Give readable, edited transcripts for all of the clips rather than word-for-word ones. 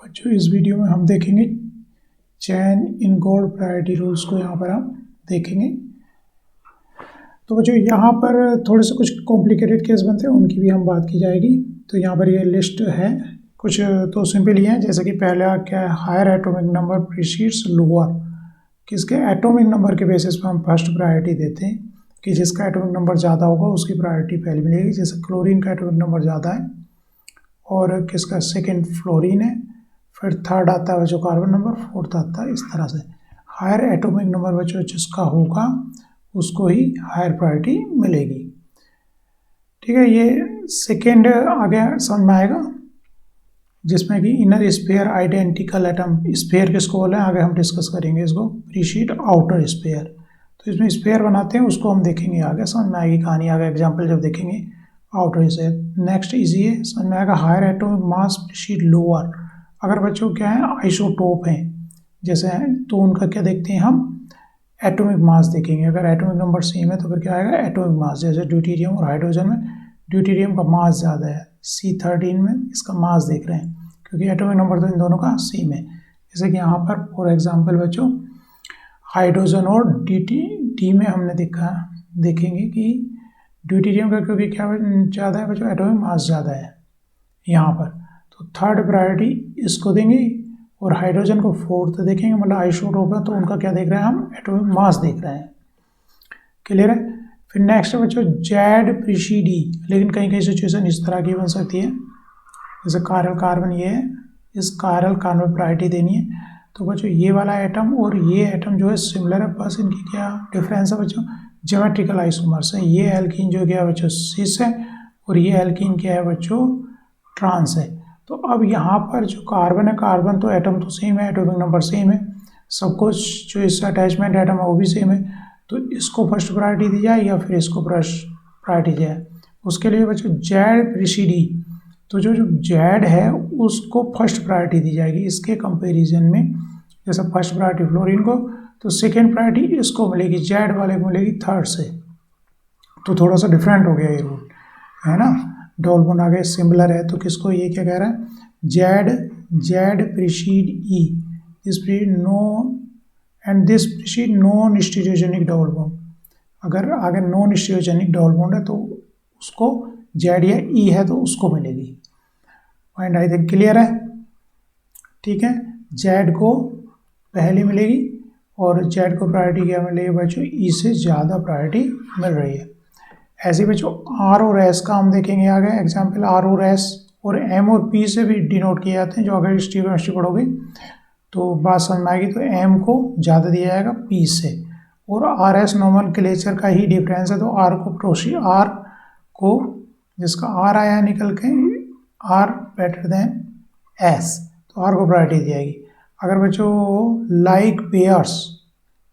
बच्चों इस वीडियो में हम देखेंगे चैन इन गॉड प्रायोरिटी रूल्स को यहाँ पर हम देखेंगे। तो बच्चों यहाँ पर थोड़े से कुछ कॉम्प्लिकेटेड केस बनते हैं, उनकी भी हम बात की जाएगी। तो यहाँ पर ये लिस्ट है कुछ, तो सिंपल ही है। जैसे कि पहला क्या है, higher atomic number precedes lower. किसके एटॉमिक नंबर के बेसिस पर हम फर्स्ट प्रायोरिटी देते हैं कि जिसका एटॉमिक नंबर ज़्यादा होगा उसकी प्रायोरिटी पहले मिलेगी। जैसे क्लोरीन का एटॉमिक नंबर ज़्यादा है और किसका सेकेंड फ्लोरीन है, फिर थर्ड आता है बच्चों कार्बन नंबर, फोर्थ आता है, इस तरह से हायर एटॉमिक नंबर बच्चों जिसका होगा उसको ही हायर प्रायोरिटी मिलेगी। ठीक है, ये सेकेंड आगे समझ में आएगा, जिसमें कि inner sphere identical atom. Sphere किसको बोले आगे हम डिस्कस करेंगे इसको, प्रीसीड आउटर स्फीयर। तो इसमें स्फीयर बनाते हैं उसको हम देखेंगे आगे, समझ में आएगी कहानी आगे एग्जाम्पल जब देखेंगे आउटर स्फीयर। नेक्स्ट इजी है, समझ में आएगा higher atomic mass precede lower. अगर बच्चों क्या है आइसोटोप हैं जैसे हैं तो उनका क्या देखते हैं हम, एटॉमिक मास देखेंगे। अगर एटॉमिक नंबर सेम है तो फिर क्या आएगा एटॉमिक मास। जैसे ड्यूटेरियम और हाइड्रोजन में ड्यूटेरियम का मास ज़्यादा है, C13 में इसका मास देख रहे हैं क्योंकि एटॉमिक नंबर तो इन दोनों का सेम है। जैसे कि यहाँ पर फॉर एग्जांपल बच्चों हाइड्रोजन और डी में हमने देखेंगे कि ड्यूटेरियम का क्योंकि क्या ज़्यादा है बच्चों, एटॉमिक मास ज़्यादा है यहाँ पर, तो थर्ड प्रायोरिटी इसको देंगे। और हाइड्रोजन को फोर्थ देखेंगे, मतलब आइसोटोप है तो उनका क्या देख रहे हैं हम, एटॉमिक मास देख रहे हैं। क्लियर है। फिर नेक्स्ट बच्चों जेड प्रीसीड ई, लेकिन कहीं कहीं सिचुएशन इस तरह की बन सकती है जैसे कायरल कार्बन ये है, इस कायरल कार्बन प्रायोरिटी देनी है। तो बच्चों ये वाला एटम और ये एटम जो है सिमिलर है, बस इनकी क्या डिफरेंस है बच्चों, ज्योमेट्रिकल आइसोमर्स है। ये एल्कीन जो क्या है बच्चों सिस है और ये एल्कीन क्या है बच्चों ट्रांस है। तो अब यहाँ पर जो कार्बन है, कार्बन तो एटम तो सेम है, एटॉमिक नंबर सेम है, सब कुछ जो इससे अटैचमेंट एटम है वो भी सेम है। तो इसको फर्स्ट प्रायोरिटी दी जाए या फिर इसको फर्स्ट प्रायोरिटी दी जाए, उसके लिए बच्चों जेड प्रीसीड ई। तो जो जेड है उसको फर्स्ट प्रायोरिटी दी जाएगी इसके कंपैरिजन में। जैसे फर्स्ट प्रायोरिटी फ्लोरीन को, तो सेकेंड प्रायोरिटी इसको मिलेगी, जेड वाले को मिलेगी थर्ड से। तो थोड़ा सा डिफरेंट हो गया ये रूल है ना। डबल बॉन्ड आगे सिमिलर है तो किसको, ये क्या कह रहा है, Z precede E, this precede no and this precede non stereogenic double bond. अगर आगे नॉन स्टीरियोजेनिक डबल बॉन्ड है तो उसको जेड या ई है तो उसको मिलेगी। पॉइंट आई थिंक क्लियर है। ठीक है, जेड को पहले मिलेगी और जेड को प्रायोरिटी क्या मिलेगी बच्चों, ई से ज़्यादा प्रायोरिटी मिल रही है। ऐसे बच्चों आर और एस का हम देखेंगे आगे एग्जाम्पल। आर और एस और एम और पी से भी डिनोट किए जाते हैं, जो अगर केमिस्ट्री पढ़ोगे तो बात समझ में आएगी। तो एम को ज़्यादा दिया जाएगा पी से, और आर एस नोमेनक्लेचर का ही डिफरेंस है। तो आर को जिसका आर आया निकल के आर बेटर देन एस, तो आर को प्रायोरिटी दी जाएगी। अगर बच्चों लाइक पेयर्स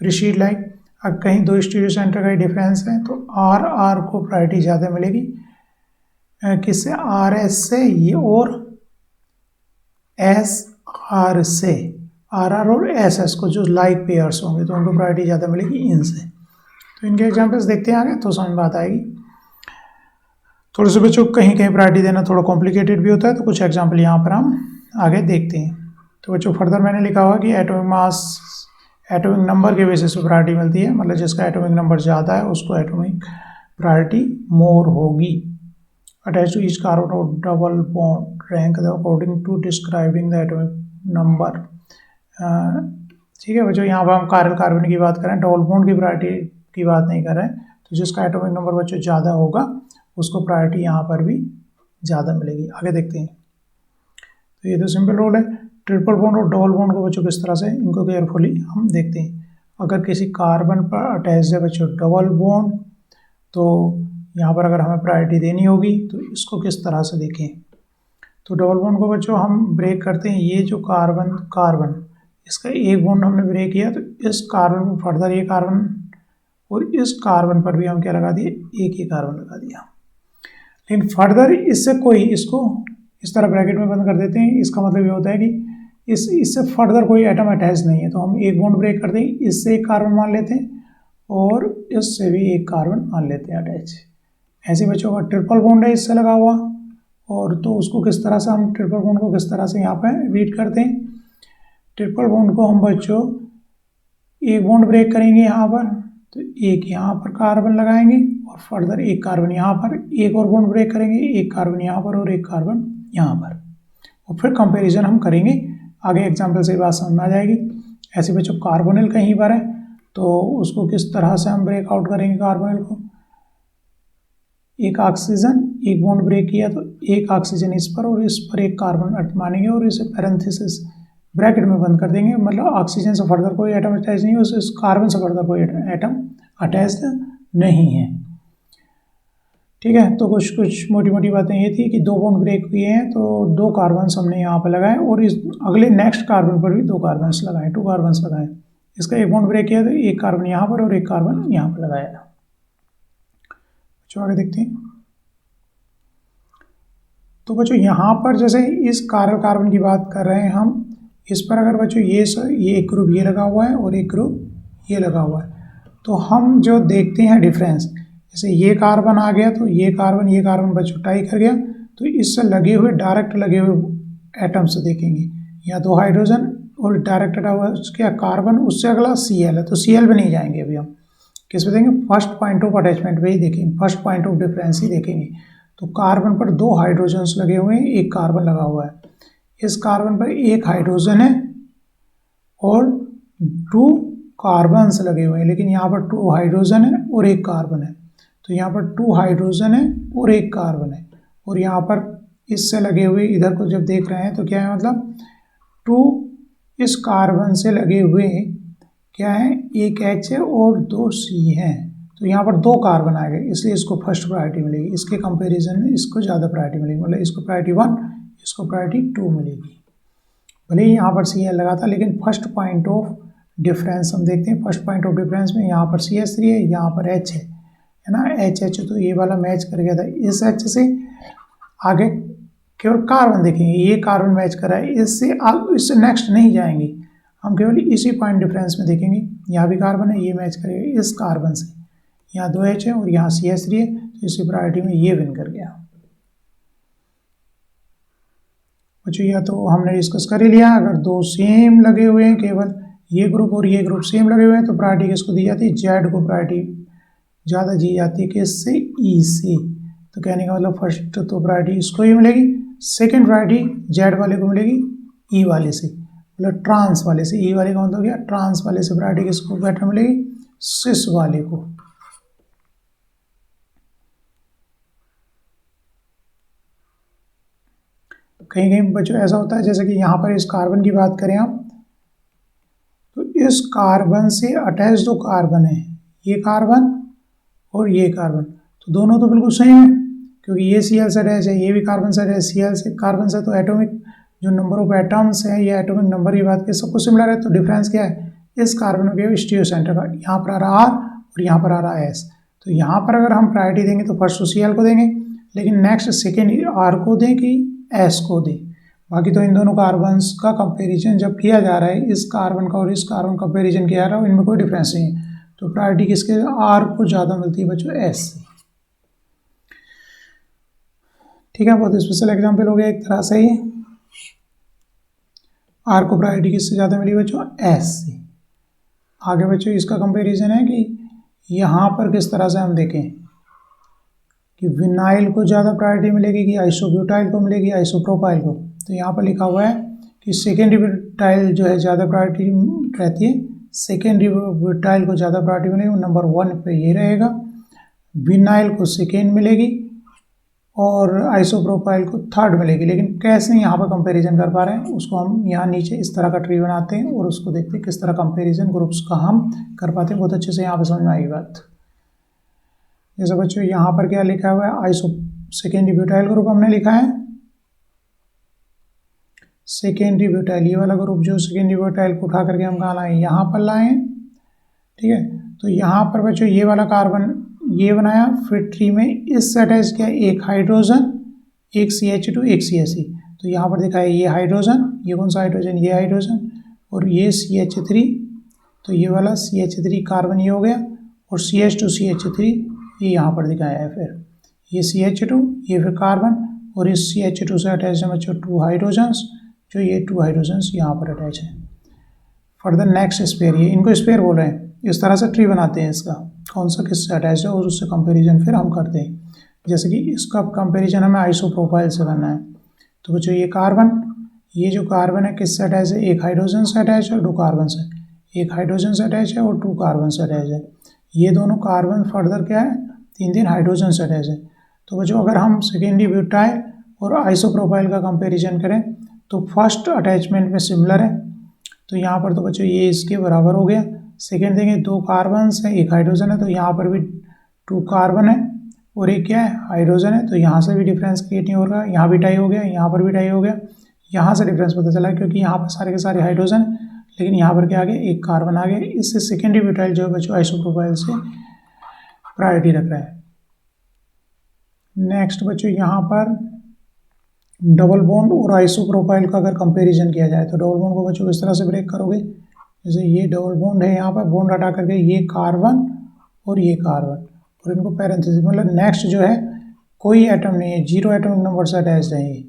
प्रीसीड लाइक, अब कहीं दो स्टीरियो सेंटर का ही डिफरेंस है तो आर को प्रायोरिटी ज़्यादा मिलेगी किससे, आर एस से ये, और एस आर से, आर और एस को जो लाइक पेयर्स होंगे तो उनको प्रायोरिटी ज़्यादा मिलेगी इनसे। तो इनके एग्जाम्पल्स देखते हैं आगे तो समझ में आएगी। थोड़े से बच्चों कहीं कहीं प्रायोरिटी देना थोड़ा कॉम्प्लिकेटेड भी होता है, तो कुछ एग्जाम्पल यहाँ पर हम आगे देखते हैं। तो बच्चों फर्दर मैंने लिखा हुआ कि एटॉमिक मास एटॉमिक नंबर के बेसिस पे प्रायोरिटी मिलती है, मतलब जिसका एटॉमिक नंबर ज़्यादा है उसको एटॉमिक प्रायोरिटी मोर होगी। अटैच टू ईच कार्बन और double bond rank according to describing the atomic number. ठीक है बच्चों, यहाँ पर हम कार्बन की बात करें, डबल बॉन्ड की प्रायोरिटी की बात नहीं कर रहे हैं। तो जिसका एटॉमिक नंबर बच्चों ज़्यादा होगा उसको प्रायोरिटी यहाँ पर भी ज़्यादा मिलेगी। आगे देखते हैं। तो ये तो सिंपल रूल है। ट्रिपल बॉन्ड और डबल बॉन्ड को बच्चों किस तरह से, इनको केयरफुली हम देखते हैं। अगर किसी कार्बन पर अटैच है बच्चों डबल बॉन्ड, तो यहाँ पर अगर हमें प्रायोरिटी देनी होगी तो इसको किस तरह से देखें। तो डबल बॉन्ड को बच्चों हम ब्रेक करते हैं, ये जो कार्बन इसका एक बॉन्ड हमने ब्रेक किया तो इस कार्बन पर फर्दर ये कार्बन और इस कार्बन पर भी हम क्या लगा दिए, एक ही कार्बन लगा दिया। लेकिन फर्दर इससे कोई, इसको इस तरह ब्रैकेट में बंद कर देते हैं। इसका मतलब ये होता है कि इससे फर्दर कोई एटम अटैच नहीं है, तो हम एक बॉन्ड ब्रेक करते हैं, इससे एक कार्बन मान लेते हैं और इससे भी एक कार्बन मान लेते हैं अटैच। ऐसे बच्चों का ट्रिपल बॉन्ड है इससे लगा हुआ और तो उसको किस तरह से हम ट्रिपल बॉन्ड को किस तरह से यहाँ पे रीड करते हैं। ट्रिपल बॉन्ड को हम बच्चों एक बॉन्ड ब्रेक करेंगे यहाँ पर, तो एक यहाँ पर कार्बन लगाएंगे और फर्दर एक कार्बन यहाँ पर, एक और बॉन्ड ब्रेक करेंगे, एक कार्बन यहाँ पर और एक कार्बन यहाँ पर, और फिर कंपैरिजन हम करेंगे। आगे एग्जांपल से बात समझ में आ जाएगी। ऐसे बच्चों कार्बोनिल कहीं पर है तो उसको किस तरह से हम ब्रेक आउट करेंगे। कार्बोनिल को एक ऑक्सीजन, एक बॉन्ड ब्रेक किया तो एक ऑक्सीजन इस पर और इस पर एक कार्बन मानेंगे और इसे पैरेंथेसिस ब्रैकेट में बंद कर देंगे, मतलब ऑक्सीजन से फर्दर कोई एटम अटैच नहीं है, उस कार्बन से फर्दर कोई एटम अटैच नहीं है। ठीक है, तो कुछ मोटी मोटी बातें ये थी कि दो बॉन्ड ब्रेक किए हैं तो दो कार्बन हमने यहाँ पर लगाए और इस अगले नेक्स्ट कार्बन पर भी दो कार्बन लगाए, 2 कार्बन लगाए। इसका एक बॉन्ड ब्रेक किया तो एक कार्बन यहाँ पर और एक कार्बन यहाँ पर लगाया। आगे देखते हैं। तो बच्चों यहाँ पर जैसे इस कार्बन की बात कर रहे हैं हम, इस पर अगर बच्चों ये एक ग्रुप ये लगा हुआ है और एक ग्रुप ये लगा हुआ है, तो हम जो देखते हैं डिफरेंस, जैसे ये कार्बन आ गया तो ये कार्बन बच्चों टाई कर गया, तो इससे लगे हुए डायरेक्ट लगे हुए एटम से देखेंगे, या 2 हाइड्रोजन और डायरेक्ट अटा हुआ क्या कार्बन, उससे अगला Cl है तो Cl पे नहीं जाएंगे। अभी हम किस पे देखेंगे, फर्स्ट पॉइंट ऑफ अटैचमेंट पे ही देखेंगे, फर्स्ट पॉइंट ऑफ डिफरेंस ही देखेंगे। तो कार्बन पर 2 हाइड्रोजन्स लगे हुए हैं, एक कार्बन लगा हुआ है, इस कार्बन पर एक हाइड्रोजन है और 2 कार्बन्स लगे हुए हैं, लेकिन यहाँ पर 2 हाइड्रोजन है और एक कार्बन है, तो यहाँ पर 2 हाइड्रोजन है और एक कार्बन है, और यहाँ पर इससे लगे हुए इधर को जब देख रहे हैं तो क्या है, मतलब 2 इस कार्बन से लगे हुए क्या है, एक H है और 2 C है, तो यहाँ पर 2 कार्बन आ गए, इसलिए इसको फर्स्ट प्रायोरिटी मिलेगी। इसके कंपैरिजन में इसको ज़्यादा प्रायोरिटी मिलेगी, मतलब इसको प्रायोरिटी 1, इसको प्रायोरिटी 2 मिलेगी। भले ही यहाँ पर Cl लगा था, लेकिन फर्स्ट पॉइंट ऑफ डिफरेंस हम देखते हैं। फर्स्ट पॉइंट ऑफ डिफरेंस में यहाँ पर CH3 है, यहाँ पर H है ना, H तो ये वाला मैच कर गया था इस H से। आगे केवल कार्बन देखेंगे, ये कार्बन मैच कर रहा है, इससे नेक्स्ट नहीं जाएंगे, हम केवल इसी पॉइंट डिफरेंस में देखेंगे। यहाँ भी कार्बन है, ये मैच करेगा इस कार्बन से, यहाँ 2H है और यहाँ CH3 है, तो इसी प्रायोरिटी में ये विन कर गया। बच्चों या तो हमने डिस्कस कर ही लिया, अगर 2 सेम लगे हुए हैं, केवल ये ग्रुप और ये ग्रुप सेम लगे हुए हैं, तो प्रायोरिटी किसको दी जाती है, Z को प्रायोरिटी ज़्यादा दी जाती है, किससे, E से। तो कहने का मतलब फर्स्ट तो प्रायोरिटी इसको ही मिलेगी, सेकेंड प्रायोरिटी Z वाले को मिलेगी E वाले से, मतलब ट्रांस वाले से। E वाले का मतलब क्या, ट्रांस वाले से प्रायोरिटी किसको बेटर मिलेगी, सिस वाले को। कहीं कहीं बच्चों ऐसा होता है, जैसे कि यहाँ पर इस कार्बन की बात करें आप, तो इस कार्बन से अटैच 2 कार्बन है, ये कार्बन और ये कार्बन, तो दोनों तो बिल्कुल सेम है, क्योंकि ये Cl से अटैच है, ये भी कार्बन से अटैच, Cl से कार्बन से, तो एटॉमिक जो नंबर ऑफ एटम्स है या एटॉमिक नंबर की बात करें सब कुछ सिमिलर है। तो डिफरेंस क्या है, इस कार्बन के स्टीरियो सेंटर का, यहाँ पर आ रहा R और यहाँ पर आ रहा S। तो यहाँ पर अगर हम प्रायोरिटी देंगे तो फर्स्ट तो Cl को देंगे, लेकिन नेक्स्ट सेकेंड R को दें कि S को दें। बाकी तो इन दोनों कार्बन्स का कंपेरिजन जब किया जा रहा है, इस कार्बन का और इस कार्बन कंपेरिजन किया जा रहा है, इनमें कोई डिफरेंस नहीं है, तो प्रायोरिटी किसके, R को ज़्यादा मिलती है बच्चों, S से। ठीक है, बहुत स्पेशल एग्जाम्पल हो गया एक तरह से ही। R को प्रायोरिटी किससे ज़्यादा मिली बच्चों, S से। आगे बच्चों इसका कंपैरिजन है कि यहाँ पर किस तरह से हम देखें कि विनाइल को ज़्यादा प्रायोरिटी मिलेगी कि आइसोब्यूटाइल को मिलेगी, आइसोप्रोपाइल को। तो यहाँ पर लिखा हुआ है कि सेकेंडरी ब्यूटाइल जो है ज़्यादा प्रायोरिटी रहती है, सेकेंडरी ब्यूटाइल को ज़्यादा प्रायोरिटी मिलेगी, नंबर 1 पे ये रहेगा, विनाइल को सेकेंड मिलेगी और आइसोप्रोपाइल को थर्ड मिलेगी। लेकिन कैसे यहाँ पर कंपैरिजन कर पा रहे हैं उसको हम यहाँ नीचे इस तरह का ट्री बनाते हैं और उसको देखते हैं किस तरह कंपैरिजन ग्रुप्स का हम कर पाते हैं। बहुत अच्छे से यहाँ पर समझ में आएगी बात। जैसे बच्चों यहाँ पर क्या लिखा हुआ है, सेकेंडरी ब्यूटाइल ग्रुप हमने लिखा है, सेकेंडरी ब्यूटाइल, ये वाला ग्रुप जो सेकेंडरी ब्यूटाइल को उठा करके हम कहाँ लाएँ, यहाँ पर लाएँ। ठीक है, तो यहाँ पर बच्चों ये वाला कार्बन ये बनाया, फिर ट्री में इससे अटैच किया एक हाइड्रोजन, एक CH2, एक CH3। तो यहाँ पर दिखा है ये हाइड्रोजन, ये कौन सा हाइड्रोजन, ये हाइड्रोजन, और ये CH3, तो ये वाला CH3 कार्बन ये हो गया, और CH2 CH3 ये यहाँ पर दिखाया है। फिर ये CH2, ये फिर कार्बन, और इस CH2 से अटैच है बच्चों 2 हाइड्रोजन्स, जो ये 2 हाइड्रोजन्स यहाँ पर अटैच है। फर्दर नेक्स्ट स्पेयर, ये इनको स्पेयर बोल रहे हैं। इस तरह से ट्री बनाते हैं इसका, कौन सा किससे अटैच है और उससे कंपेरिजन फिर हम करते हैं। जैसे कि इसका कंपेरिजन हमें आइसोप्रोपाइल से करना है। तो बच्चों ये कार्बन, ये जो कार्बन है किससे अटैच है, एक हाइड्रोजन से अटैच है और 2 कार्बन से, एक हाइड्रोजन से अटैच है और 2 कार्बन से अटैच है। ये दोनों कार्बन फर्दर क्या है, 3 हाइड्रोजन से अटैच है। तो बच्चों अगर हम सेकेंडरी ब्यूटाइल और आइसोप्रोपाइल का कंपेरिजन करें तो फर्स्ट अटैचमेंट में सिमिलर है, तो यहाँ पर तो बच्चों ये इसके बराबर हो गया। सेकेंड थिंग है 2 कार्बन है, एक हाइड्रोजन है, तो यहाँ पर भी 2 कार्बन है और एक क्या है, हाइड्रोजन है, तो यहाँ से भी डिफरेंस क्रिएट नहीं होगा। यहाँ भी टाई हो गया, यहाँ पर भी टाई हो गया। यहाँ से डिफरेंस पता चला क्योंकि यहाँ पर सारे के सारे हाइड्रोजन, लेकिन यहाँ पर क्या आ गया, एक कार्बन आ गया। इससे सेकेंडरी ब्यूटाइल जो है बच्चों आइसोप्रोपाइल से प्रायोरिटी रख रहा है। नेक्स्ट बच्चों यहाँ पर डबल बॉन्ड और आइसोप्रोपाइल का अगर कंपैरिजन किया जाए तो डबल बॉन्ड को बच्चों इस तरह से ब्रेक करोगे, जैसे ये डबल बॉन्ड है, यहाँ पर बॉन्ड हटा करके ये कार्बन और ये कार्बन और इनको पैरेंथेसिस, मतलब नेक्स्ट जो है कोई एटम नहीं है, 0 एटॉमिक नंबर से अटैच है, ये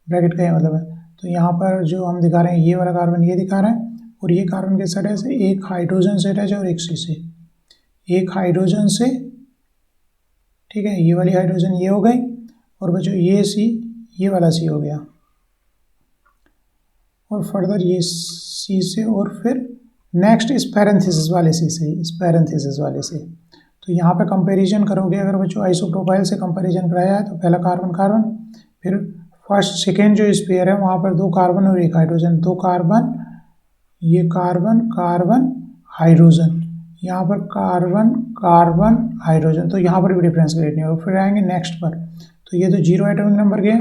ब्रैकेट का ये मतलब है। तो यहाँ पर जो हम दिखा रहे हैं ये वाला कार्बन ये दिखा रहे हैं और ये कार्बन के साथ अटैच है, एक हाइड्रोजन से अटैच है और एक सी से, एक हाइड्रोजन से, ठीक है, ये वाली हाइड्रोजन ये हो गई और बच्चों ये सी, ये वाला सी हो गया और फर्दर ये सी से और फिर नेक्स्ट इस पैरेंथेसिस वाले सी से, इस पैरेंथेसिस वाले से। तो यहाँ पे कंपैरिजन करोगे अगर बच्चों आइसोप्रोपाइल से कंपैरिजन कराया है तो पहला कार्बन कार्बन, फिर फर्स्ट सेकेंड जो स्पेयर है वहाँ पर 2 कार्बन और एक हाइड्रोजन, 2 कार्बन, ये कार्बन कार्बन हाइड्रोजन, यहाँ पर कार्बन कार्बन हाइड्रोजन, तो यहाँ पर भी डिफरेंस क्रिएट नहीं होगा। फिर आएंगे नेक्स्ट पर, तो ये तो 0 एटॉमिक नंबर के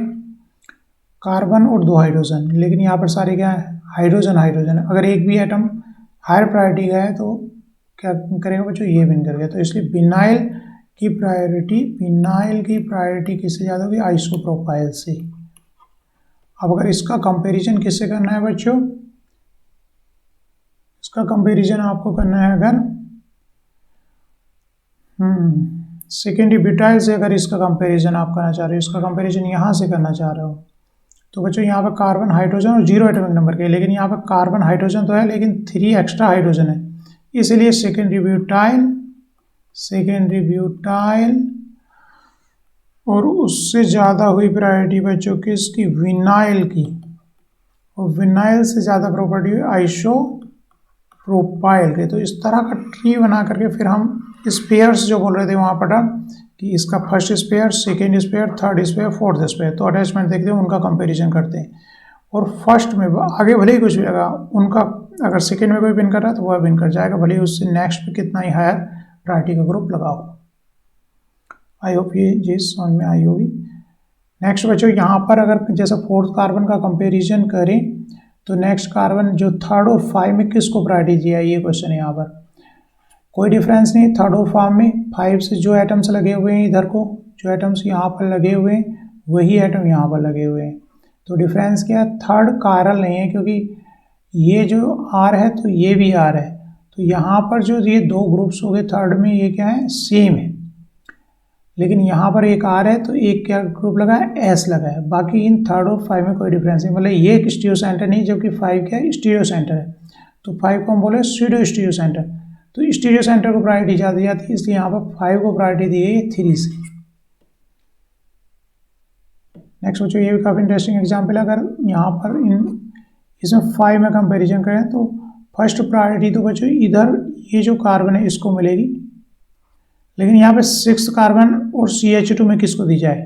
कार्बन और 2 हाइड्रोजन, लेकिन यहाँ पर सारे क्या है, हाइड्रोजन हाइड्रोजन है। अगर एक भी एटम हायर प्रायोरिटी का है तो क्या करेगा बच्चों, ये विन कर गया। तो इसलिए विनाइल की प्रायोरिटी किससे ज़्यादा होगी, आइसोप्रोपाइल से। अब अगर इसका कंपैरिजन किससे करना है बच्चों, इसका कंपैरिजन आपको करना है अगर सेकेंडरी ब्यूटाइल से, अगर इसका कंपैरिजन आप करना चाह रहे हो, इसका कंपैरिजन यहाँ से करना चाह रहे हो, तो बच्चों यहाँ पर कार्बन हाइड्रोजन और 0 एटॉमिक नंबर के, लेकिन यहाँ पर कार्बन हाइड्रोजन तो है लेकिन 3 एक्स्ट्रा हाइड्रोजन है, इसलिए सेकेंडरी ब्यूटाइल और उससे ज़्यादा हुई प्रायोरिटी बच्चों किसकी, विनाइल की, और विनाइल से ज़्यादा प्रॉपर्टी हुई आइसोप्रोपाइल के। तो इस तरह का ट्री बना करके फिर हम स्पेयर्स जो बोल रहे थे वहाँ पर कि इसका first sphere, second sphere, third sphere, fourth sphere, तो अटैचमेंट देखते हैं उनका कंपैरिजन करते हैं। और फर्स्ट में आगे भले ही कुछ भी लगा उनका, अगर सेकेंड में कोई विन कर रहा है तो वह विन कर जाएगा, भले ही उससे नेक्स्ट पे कितना ही हायर प्रायोरिटी का ग्रुप लगा हो। आई होप ये चीज़ समझ में आई होगी। नेक्स्ट बच्चों यहाँ पर अगर जैसे 4th कार्बन का कंपेरिजन करें तो नेक्स्ट कार्बन जो 3rd और 5 में किसको प्रायोरिटी दिया है, ये क्वेश्चन है। यहाँ पर कोई डिफरेंस नहीं, 3rd और 5 में 5 से जो एटम्स लगे हुए हैं इधर को, जो एटम्स यहाँ पर लगे हुए हैं वही एटम यहाँ पर लगे हुए हैं, तो डिफरेंस क्या है, 3rd कायरल नहीं है क्योंकि ये जो R है तो ये भी R है, तो यहाँ पर जो ये 2 ग्रुप्स हो गए 3rd में, ये क्या है, सेम है, लेकिन यहाँ पर एक R है तो एक क्या ग्रुप लगा है, S लगा है। बाकी इन 3rd और 5 में कोई डिफरेंस नहीं, मतलब ये एक स्टीरियो सेंटर नहीं, जबकि 5 क्या है, स्टीरियो सेंटर है, तो 5 को हम बोले स्यूडो स्टीरियो सेंटर, तो स्टीरियो सेंटर को प्रायोरिटी ज़्यादा जाती है, इसलिए यहाँ पर 5 को प्रायोरिटी दी है 3 से। नेक्स्ट बच्चों ये भी काफ़ी इंटरेस्टिंग एग्जाम्पल है। अगर यहाँ पर इसमें 5 में कंपैरिजन करें तो फर्स्ट प्रायोरिटी तो बच्चों इधर ये जो कार्बन है इसको मिलेगी, लेकिन यहाँ पे 6th कार्बन और CH2 में किसको दी जाए,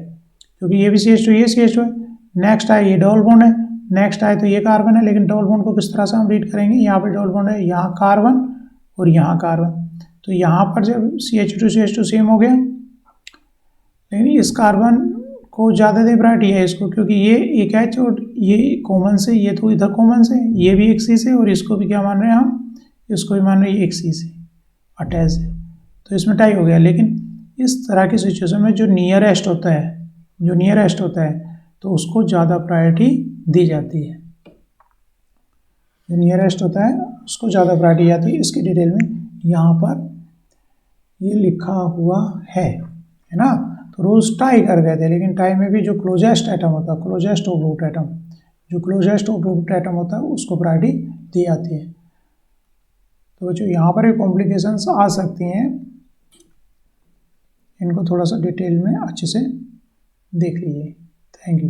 क्योंकि ये भी CH2 ये CH2 है। नेक्स्ट आए ये डबल बॉन्ड है, नेक्स्ट आए तो ये कार्बन है, लेकिन डबल बॉन्ड को किस तरह से हम रीड करेंगे, यहाँ पे डबल बॉन्ड है, यहाँ कार्बन और यहाँ कार्बन, तो यहाँ पर जब CH2 सेम हो गया, लेकिन इस कार्बन को ज़्यादा दे प्रायोरिटी है इसको, क्योंकि ये एक H और ये कॉमन से, ये तो इधर कॉमन से, ये भी एक C से, और इसको भी क्या मान रहे हैं हम, इसको भी मान रहे हैं एक C से अटैच है, तो इसमें टाई हो गया। लेकिन इस तरह की सिचुएशन में जो नियरेस्ट होता है तो उसको ज़्यादा प्रायोरिटी दी जाती है, जो नियरेस्ट होता है उसको ज़्यादा प्रायोरिटी जाती है। इसकी डिटेल में यहाँ पर ये लिखा हुआ है ना, तो रूल्स टाई कर गए थे, लेकिन टाई में भी जो क्लोजेस्ट एटम होता है, क्लोजेस्ट ऑफ रूट एटम, जो क्लोजेस्ट ऑफ रूट एटम होता है उसको प्रायोरिटी दी जाती है। तो बच्चों यहाँ पर एक कॉम्प्लिकेशंस आ सकती हैं, इनको थोड़ा सा डिटेल में अच्छे से देख लीजिए। Thank you.